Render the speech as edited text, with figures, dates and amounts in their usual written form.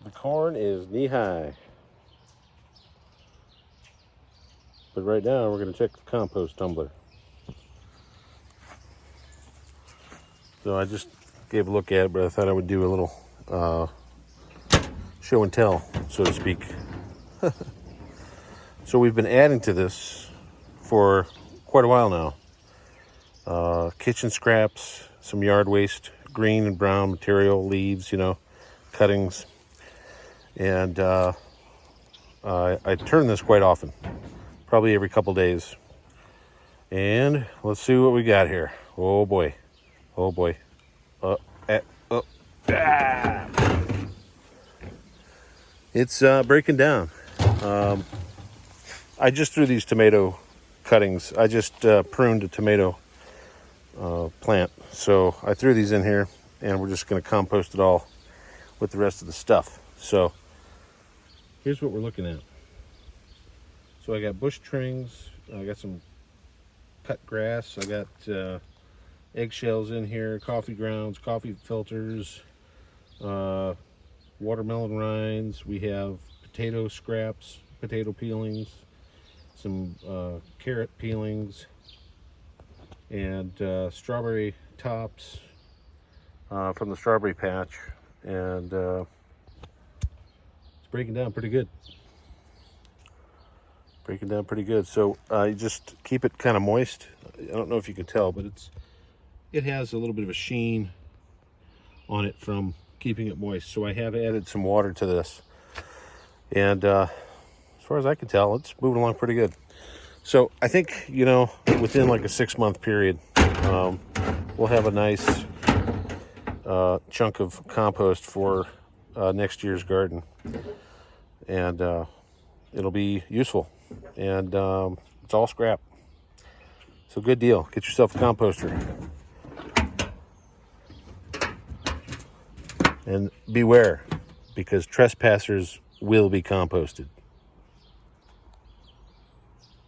The corn is knee-high. But right now we're going to check the compost tumbler. So I just gave a look at it, but I thought I would do a little show and tell, so to speak. So we've been adding to this for quite a while now. Kitchen scraps, some yard waste, green and brown material, leaves, cuttings. And I turn this quite often, probably every couple days. And let's see what we got here. Oh boy. Oh boy. It's breaking down. I just threw these tomato cuttings. I just pruned a tomato plant. So I threw these in here, and we're just going to compost it all with the rest of the stuff. So here's what we're looking at. So I got bush trimmings. I got some cut grass. I got eggshells in here, coffee grounds, coffee filters, watermelon rinds. We have potato scraps, potato peelings, some carrot peelings, and strawberry tops from the strawberry patch. And it's breaking down pretty good. So you just keep it kind of moist. I don't know if you can tell, but it has a little bit of a sheen on it from keeping it moist. So I have added some water to this, and as far as I can tell, it's moving along pretty good. So I think, within like a 6-month period, we'll have a nice chunk of compost for next year's garden, and it'll be useful. And it's all scrap, so good deal. Get yourself a composter, and beware, because trespassers will be composted.